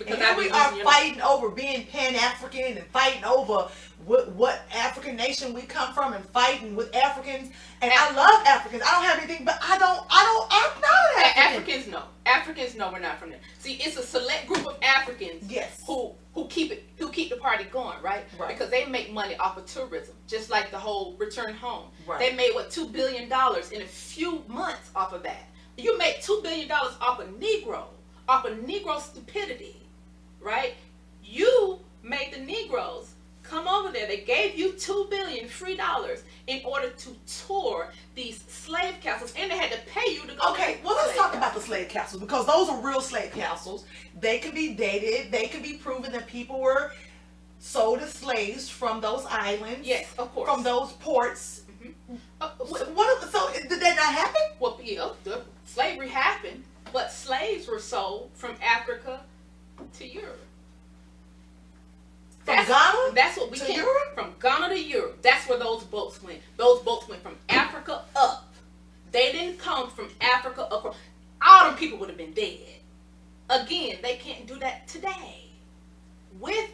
And here we are fighting over being Pan-African and fighting over what African nation we come from and fighting with Africans. And I love Africans. I don't have anything, but I'm not an African. Africans know we're not from there. See, it's a select group of Africans Yes. who keep the party going, right? Right. Because they make money off of tourism, just like the whole return home. Right. They made $2 billion in a few months off of that. You make $2 billion off of Negro stupidity, right? You made the Negroes come over there. They gave you $2 billion free dollars in order to tour these slave castles, and they had to pay you to go. Okay, well, let's talk about the slave castles, because those are real slave castles. They can be dated. They can be proven that people were sold as slaves from those islands. Yes, of course. From those ports. Mm-hmm. So did that not happen? Well, yeah, slavery happened, but slaves were sold from Africa to Europe. From Ghana? That's what we to can. Europe? From Ghana to Europe. That's where those boats went. Those boats went from Africa up. They didn't come from Africa up. All them people would have been dead. Again, they can't do that today. With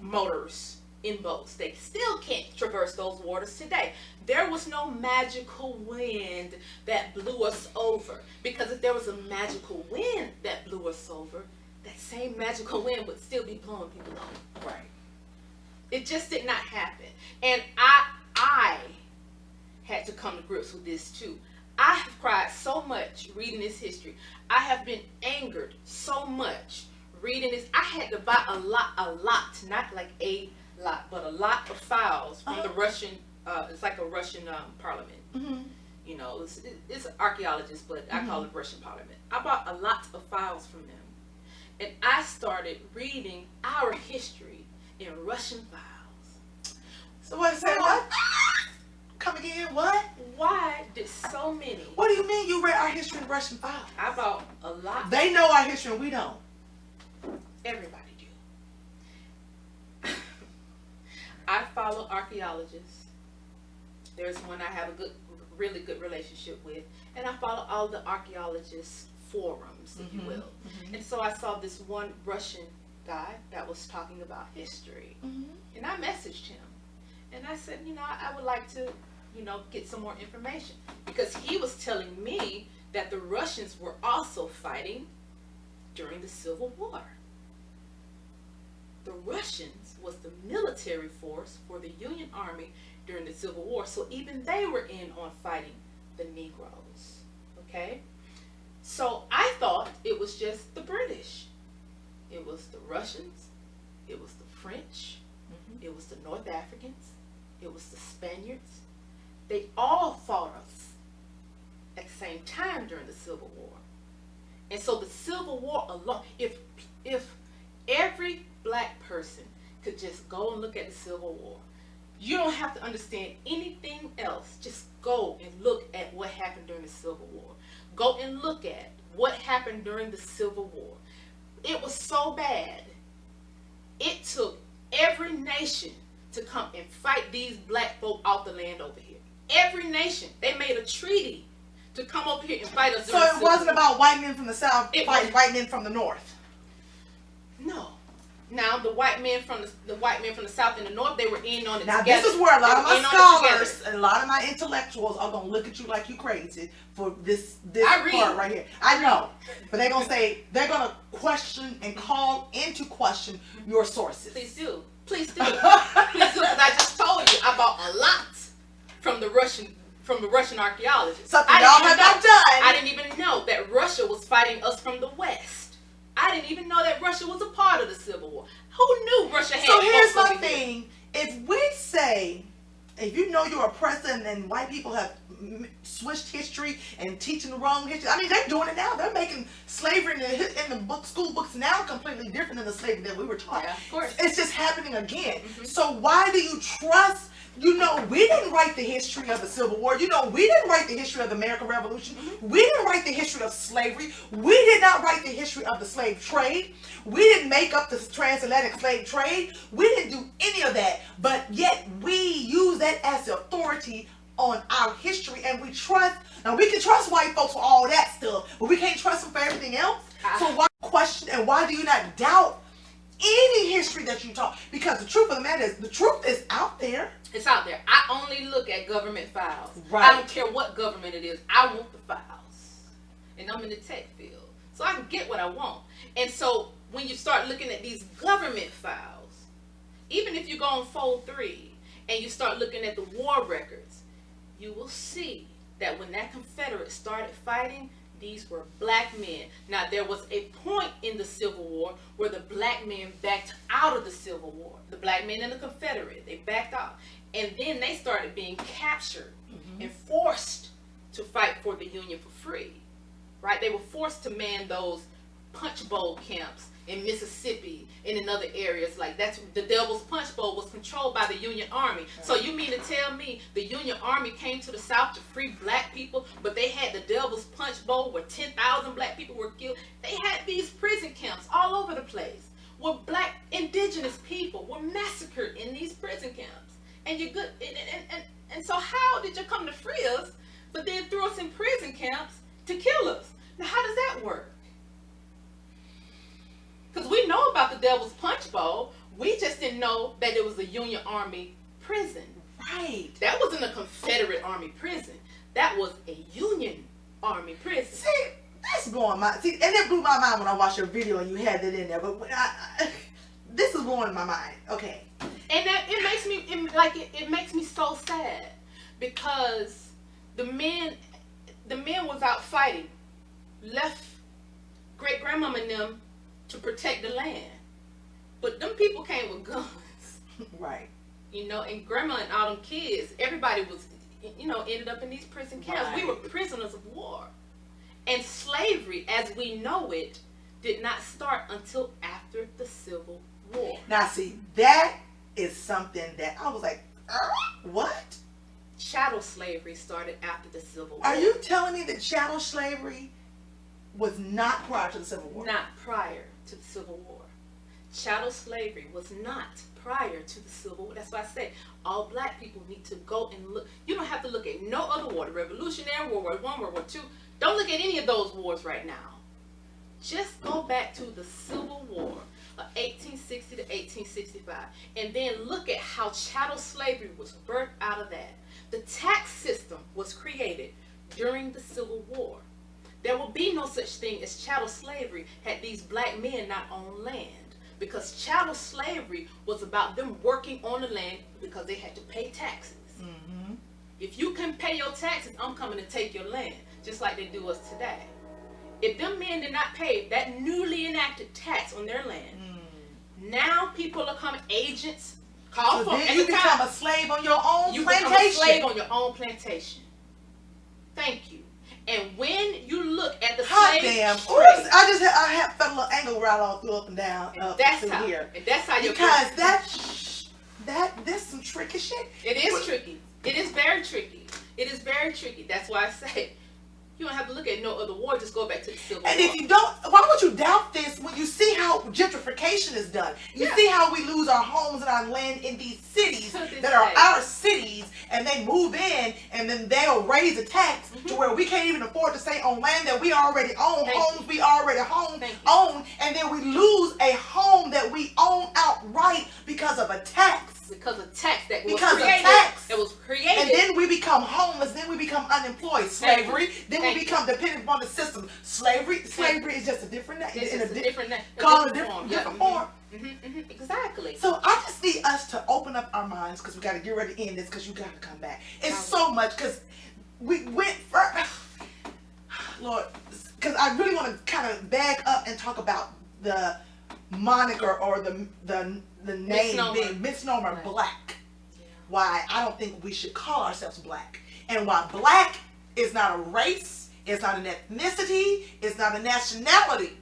motors in boats, they still can't traverse those waters today. There was no magical wind that blew us over. Because if there was a magical wind that blew us over, that same magical wind would still be blowing people over. Right. It just did not happen. And I had to come to grips with this too. I have cried so much reading this history. I have been angered so much reading this. I had to buy a lot, not like a lot, but a lot of files from the Russian, it's like a Russian parliament. Mm-hmm. You know, it's an archaeologist, but I call it Russian parliament. I bought a lot of files from them. And I started reading our history in Russian files. So what? Say what? Come again? What? Why did so many? What do you mean you read our history in Russian files? I bought a lot. They know our history and we don't. Everybody do. I follow archaeologists. There's one I have a really good relationship with, and I follow all the archaeologists' forums, if you will. Mm-hmm. And so I saw this one Russian guy that was talking about history, and I messaged him, and I said, I would like to, get some more information, because he was telling me that the Russians were also fighting during the Civil War. The Russians was the military force for the Union Army during the Civil War, so even they were in on fighting the Negroes, okay? So I thought it was just the British. It was the Russians, it was the French, it was the North Africans, it was the Spaniards. They all fought us at the same time during the Civil War. And so the Civil War alone, if every black person could just go and look at the Civil War, you don't have to understand anything else. Just go and look at what happened during the Civil War. Go and look at what happened during the Civil War. It was so bad. It took every nation to come and fight these black folk off the land over here. Every nation. They made a treaty to come over here and fight us. So it wasn't about white men from the South fighting white men from the North. No. Now the white men from the South and the North, they were in on it now, together. this is where a lot of my scholars and a lot of my intellectuals are gonna look at you like you crazy for this part right here. I know, but they're gonna question and call into question your sources. Please do, please do, please do, because I just told you about a lot from the Russian archaeologists. Something y'all have not done. I didn't even know that Russia was fighting us from the West. I didn't even know that Russia was a part of the Civil War. Who knew Russia had? So here's my thing. If we say, if you know you're oppressor and white people have switched history and teaching the wrong history, I mean, they're doing it now. They're making slavery in the school books now completely different than the slavery that we were taught. Yeah, of course. It's just happening again. Mm-hmm. So why do you trust? You know, we didn't write the history of the Civil War. You know, we didn't write the history of the American Revolution. Mm-hmm. We didn't write the history of slavery. We did not write the history of the slave trade. We didn't make up the transatlantic slave trade. We didn't do any of that. But yet we use that as the authority on our history, and we trust. Now, we can trust white folks for all that stuff, but we can't trust them for everything else. So why question and why do you not doubt any history that you taught? Because the truth of the matter is, the truth is out there. It's out there. I only look at government files. Right. I don't care what government it is. I want the files. And I'm in the tech field. So I can get what I want. And so when you start looking at these government files, even if you go on Fold 3 and you start looking at the war records, you will see that when that Confederate started fighting, these were black men. Now, there was a point in the Civil War where the black men backed out of the Civil War. The black men and the Confederate, they backed out. And then they started being captured and forced to fight for the Union for free. Right? They were forced to man those punch bowl camps in Mississippi and in other areas. Like that's the Devil's Punch Bowl was controlled by the Union Army. Right. So you mean to tell me the Union Army came to the South to free black people, but they had the Devil's Punch Bowl where 10,000 black people were killed? They had these prison camps all over the place where black indigenous people were massacred in these prison camps. And you're good. And so how did you come to free us, but then threw us in prison camps to kill us? Now how does that work? Because we know about the Devil's Punch Bowl. We just didn't know that it was a Union Army prison. Right. That wasn't a Confederate Army prison. That was a Union Army prison. See, that's blowing my... See, and it blew my mind when I watched your video and you had that in there. But this is blowing my mind. Okay. And that it makes me so sad because the men was out fighting, left great grandmama and them to protect the land, but them people came with guns. Right. You know, and grandma and all them kids, everybody was, you know, ended up in these prison camps. Right. We were prisoners of war, and slavery, as we know it, did not start until after the Civil War. Now, see, that is something that I was like, what? Chattel slavery started after the Civil War. Are you telling me that chattel slavery was not prior to the Civil War? Not prior to the Civil War. Chattel slavery was not prior to the Civil War. That's why I say all black people need to go and look. You don't have to look at no other war. The Revolutionary War, World War I, World War II. Don't look at any of those wars right now. Just go back to the Civil War of 1860 to 1865 and then look at how chattel slavery was birthed out of that. The tax system was created during the Civil War. There will be no such thing as chattel slavery had these black men not owned land, because chattel slavery was about them working on the land because they had to pay taxes. Mm-hmm. If you can pay your taxes, I'm coming to take your land, just like they do us today. If them men did not pay that newly enacted tax on their land, now people are coming agents. So then you become a slave on your own plantation. You become a slave on your own plantation. Thank you. And when you look at the hot slave damn. trade, Oops, I have felt a little angle right all through up and down up that's through how. here. And that's how you. Because this some tricky shit. It is tricky. It is very tricky. It is very tricky. That's why I say you don't have to look at no other war. Just go back to the Civil War. And if you don't, why would you doubt this when you see how gentrification is done? You see how we lose our homes and our land in these cities that are our cities, and they move in, and then they'll raise a tax to where we can't even afford to stay on land that we already own, homes we already own, and then we lose a home that we own outright because of a tax. Because of tax that was Because created. of tax. That was created. And then we become homeless. Then we become unemployed. Slavery. Then we become dependent upon the system. Slavery is just a different name. It's just a different name. Called a different form. Exactly. So I just need us to open up our minds because we got to get ready to end this because you got to come back. It's so much because we went for Lord, because I really want to kind of back up and talk about the moniker or the name being misnomer black. Yeah. Why I don't think we should call ourselves black, and why black is not a race, it's not an ethnicity, it's not a nationality.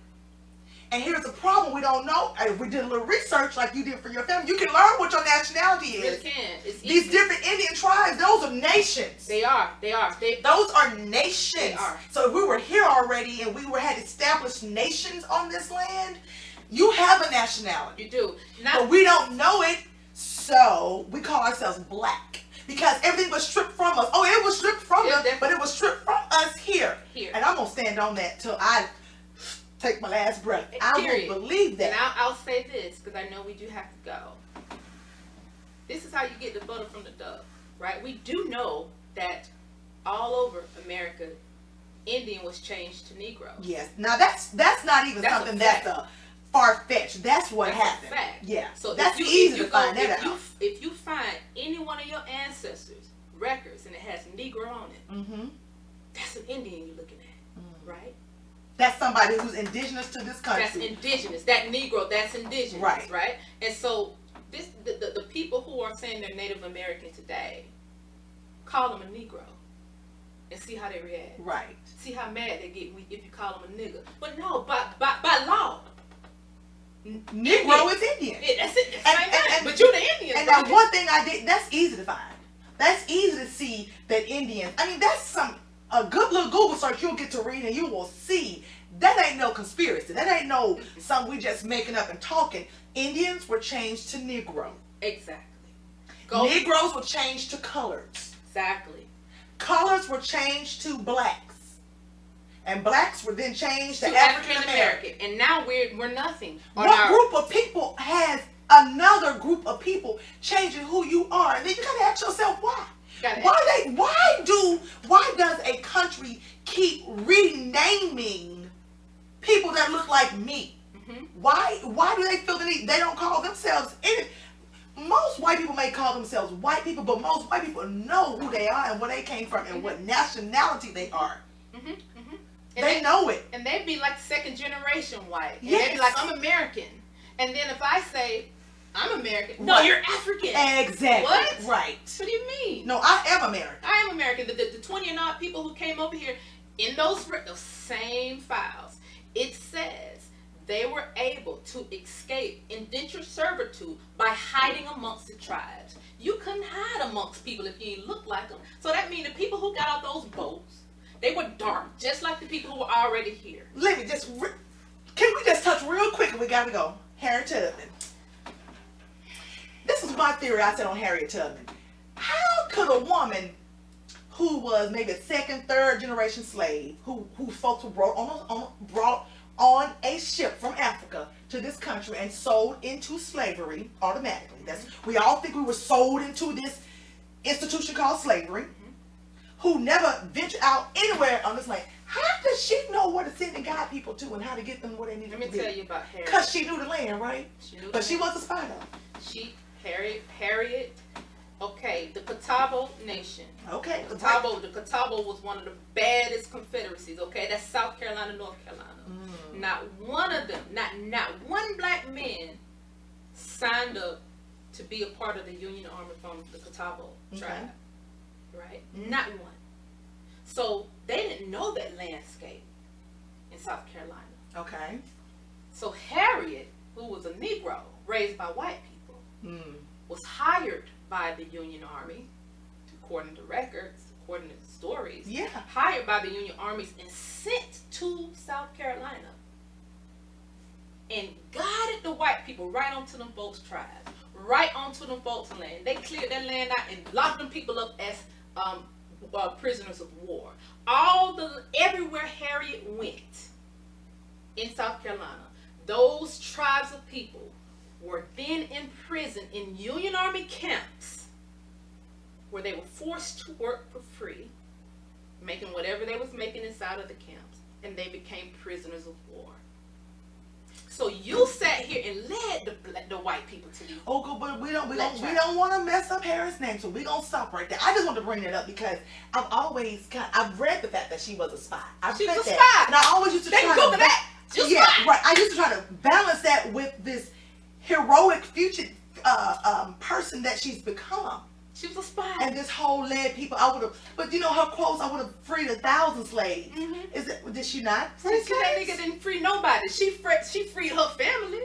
And here's the problem: we don't know. If we did a little research like you did for your family, you can learn what your nationality is. You can. It's easy. These different Indian tribes, those are nations. They are. Those are nations. They are. So if we were here already and we had established nations on this land, you have a nationality. You do. But we don't know it, so we call ourselves black. Because everything was stripped from us. Oh, it was stripped from us, but it was stripped from us here. And I'm going to stand on that till I take my last breath. I will believe that. And I'll say this, because I know we do have to go. This is how you get the butter from the dove, right? We do know that all over America, Indian was changed to Negro. Yes. Now, that's not even something that's a far-fetched. That's what happened. Fact. Yeah. So that's easy to find that out. If you find any one of your ancestors' records and it has Negro on it, that's an Indian you're looking at, right? That's somebody who's indigenous to this country. That's indigenous. That Negro, that's indigenous, right? And so the people who are saying they're Native American today, call them a Negro and see how they react. Right. See how mad they get if you call them a nigger. But no, by law, Negro is Indian. Yeah, that's it. But you're the Indian. And now one thing I did, that's easy to find. That's easy to see that Indians, I mean, that's a good little Google search you'll get to read and you will see that ain't no conspiracy. That ain't no something we just making up and talking. Indians were changed to Negro. Exactly. Negroes were changed to coloreds. Exactly. Coloreds were changed to blacks. And blacks were then changed to African American. And now we're nothing. What group of people has another group of people changing who you are? And then you gotta ask yourself why. Why does a country keep renaming people that look like me? Why do they feel the need? They don't call themselves any. Most white people may call themselves white people, but most white people know who they are and where they came from and what nationality they are. They know it. And they'd be like second generation white. And they'd be like, I'm American. And then if I say, I'm American. No, you're African. Exactly. What? Right. What do you mean? No, I am American. I am American. The 20 and odd people who came over here, in those same files, it says they were able to escape indentured servitude by hiding amongst the tribes. You couldn't hide amongst people if you didn't look like them. So that means the people who got out those boats, they were dark, just like the people who were already here. Let me just, can we just touch real quick and we gotta go. Harriet Tubman. This is my theory I said on Harriet Tubman. How could a woman who was maybe a second, third generation slave, who folks were brought on a ship from Africa to this country and sold into slavery automatically. We all think we were sold into this institution called slavery, who never ventured out anywhere on this land. How does she know where to send and guide people to and how to get them where they need to be? Let me tell you about Harriet. Because she knew the land, right? But she was a spy though. Harriet, okay, the Catawba Nation. Okay. The Catawba was one of the baddest confederacies, okay? That's South Carolina, North Carolina. Not one of them, not one black man signed up to be a part of the Union Army from the Catawba tribe. Right? Not one. So they didn't know that landscape in South Carolina. Okay. So Harriet, who was a Negro raised by white people, was hired by the Union Army, according to records, according to stories. Yeah. Hired by the Union Armies and sent to South Carolina, and guided the white people right onto them folks' tribes, right onto them folks' land. They cleared that land out and locked them people up as prisoners of war. Everywhere Harriet went in South Carolina, those tribes of people were then imprisoned in Union Army camps where they were forced to work for free, making whatever they was making inside of the camps, and they became prisoners of war. So you sat here and led the white people to these. Oh, but we don't want to mess up Harriet's name, so we're gonna stop right there. I just want to bring that up because I've read the fact that she was a spy. She was a that, spy, and I always used to they try Google to that. yeah, right. I used to try to balance that with this heroic future person that she's become. She was a spy. And this whole led people. I would have, but you know her quotes. I would have freed 1,000 slaves. Did she not free slaves? That nigga didn't free nobody. She freed her family.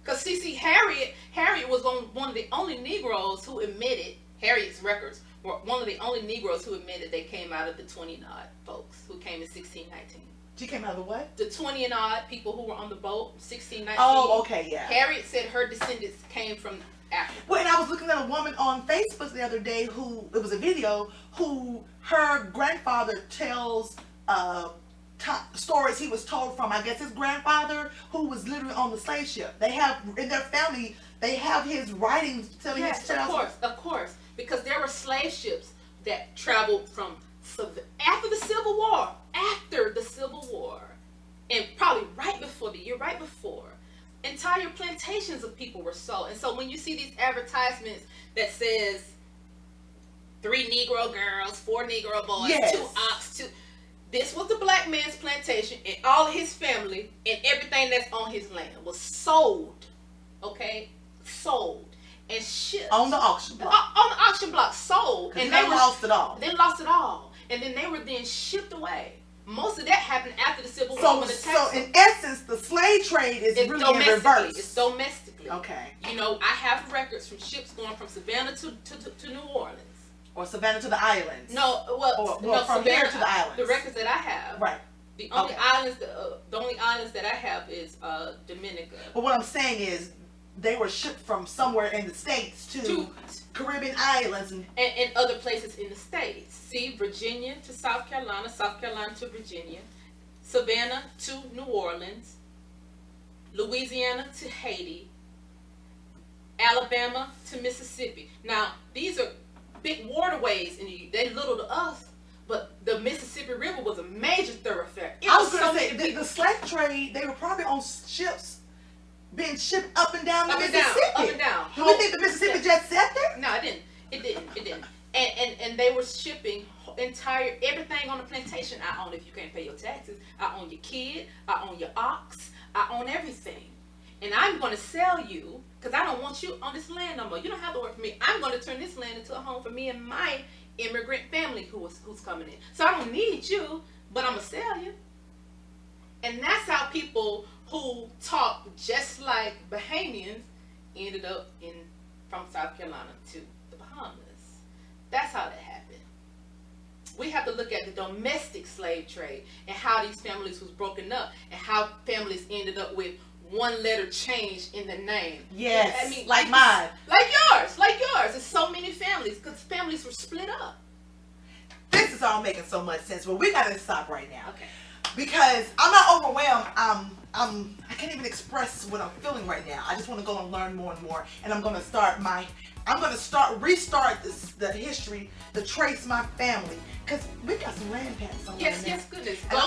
Cause Harriet was one of the only Negroes who admitted, Harriet's records were one of the only Negroes who admitted they came out of the 20 and odd folks who came in 1619. She came out of the what? The 20 and odd people who were on the boat, 1619. Oh, okay, yeah. Harriet said her descendants came from Africa. Well, and I was looking at a woman on Facebook the other day it was a video, who her grandfather tells stories he was told from, I guess, his grandfather, who was literally on the slave ship. They have, in their family, they have his writings telling his tales. Of course. Because there were slave ships that traveled from after the Civil War, and probably the year right before, entire plantations of people were sold. And so when you see these advertisements that says 3 Negro girls, 4 Negro boys, yes. 2 ox, this was the black man's plantation, and all of his family and everything that's on his land was sold, okay? Sold and shipped on the auction block. On the auction block, sold, and they lost it all. They lost it all, and then they were then shipped away. Most of that happened after the Civil War. So in essence, the slave trade is really in reverse. It's domestically. Okay. You know, I have records from ships going from Savannah to New Orleans. Or Savannah to the islands. No, from Savannah, here to the islands. The records that I have. Right. The only islands, the only islands that I have is Dominica. But what I'm saying is, they were shipped from somewhere in the States to Caribbean islands and other places in the States. See, Virginia to South Carolina to Virginia, Savannah to New Orleans, Louisiana to Haiti, Alabama to Mississippi. Now, these are big waterways, and they little to us, but the Mississippi River was a major thoroughfare. I was going to say, the slave trade, they were probably on ships being shipped up and down the Mississippi. Up and down. Do we think the Mississippi just sat there? No, it didn't. And they were shipping everything on the plantation. I own, if you can't pay your taxes, I own your kid, I own your ox, I own everything. And I'm going to sell you, because I don't want you on this land no more. You don't have to work for me. I'm going to turn this land into a home for me and my immigrant family who's coming in. So I don't need you, but I'm going to sell you. And that's how people who talk just like Bahamians ended up from South Carolina to the Bahamas. That's how that happened. We have to look at the domestic slave trade and how these families was broken up and how families ended up with one letter change in the name. Yes, I mean, like mine. Like yours. There's so many families because families were split up. This is all making so much sense, but we got to stop right now. Okay. Because I'm not overwhelmed. I can't even express what I'm feeling right now. I just want to go and learn more and more. And I'm going to restart the history, to trace my family. Because we got some land patents on Yes, goodness. Go.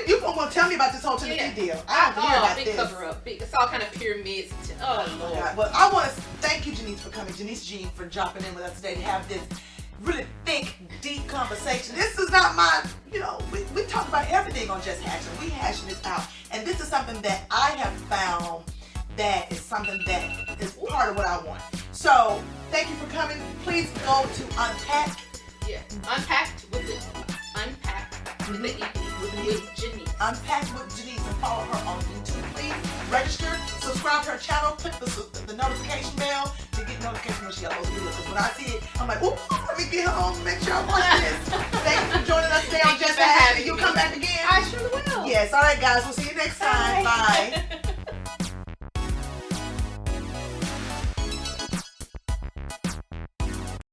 You're going to tell me about this whole Tennessee deal. I have to hear about big this. cover up. It's all kind of pyramids. Oh, Lord. God. Well, I want to thank you, Janice, for coming. Janice Jean, for dropping in with us today to have this really thick, deep conversation. This is not my, we talk about everything on Just Hashing. We hashing this out. And this is something that I have found that is something that is part of what I want. So, thank you for coming. Please go to Unpack. Yeah, Unpacked with it. Unpacked with the EP, with Janice. Unpack with Janice, and follow her on YouTube. Please register, subscribe to her channel, click the notification bell to get notification when she uploads videos. Because when I see it, I'm like, ooh, let me get home and make sure I watch this. Thank you for joining us today on Thank you Just for Ask. having You'll me. come back again? I sure will. Yes. All right, guys. We'll see you next time. Bye.